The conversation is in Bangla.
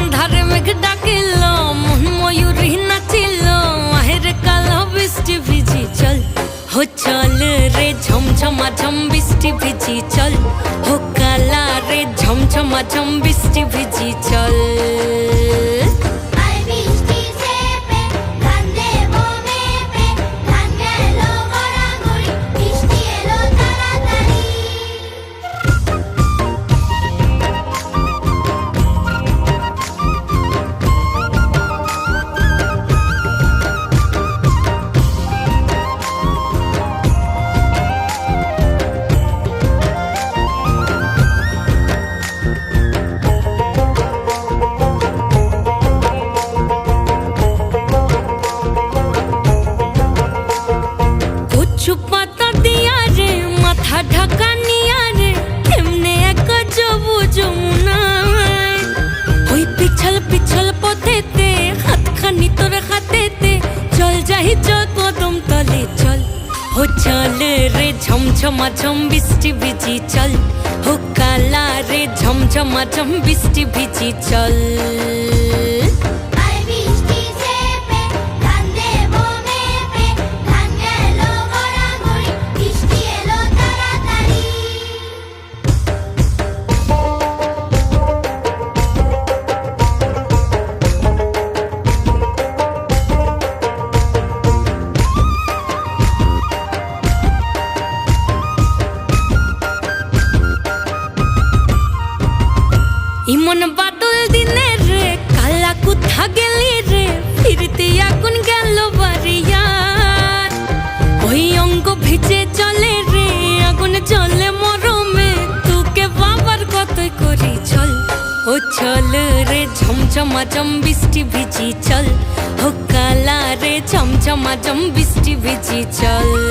আন্ধারে মেঘ ডাকিল মন ময়ূরী নাচিল আহের কালো বৃষ্টি ভিজি চল হো চল রে ঝমঝমা ঝম বৃষ্টি ভিজি চল হো কালা রে ঝমঝমা ঝম বৃষ্টি ভিজি চল পাতা দিয়া রে মাথা ঢাকা নিয়া রে কেমনে এক যাবো যমুনায় ওই পিছল পিছল পথেতে হাতখানি তোর হাতেতে চল যাই চল কদম তলে চল ও চল রে ঝমঝমা ঝম বৃষ্টি ভিজি চল ও কালা রে ঝমঝমা ঝম বৃষ্টি ভিজি চল ইমন বাদল দিনে রে কালা কোথা গেলি রে ফিরতে আগুন গেল বাড়িয়ার ওই অঙ্গ ভিজে চলে রে আগুন জ্বলে মরমে তোকে বাবার কতই করি চল ও চল রে ঝমঝমা ঝম বৃষ্টি ভিজি চল ও কালা রে ঝমঝমা ঝম বৃষ্টি ভিজি চল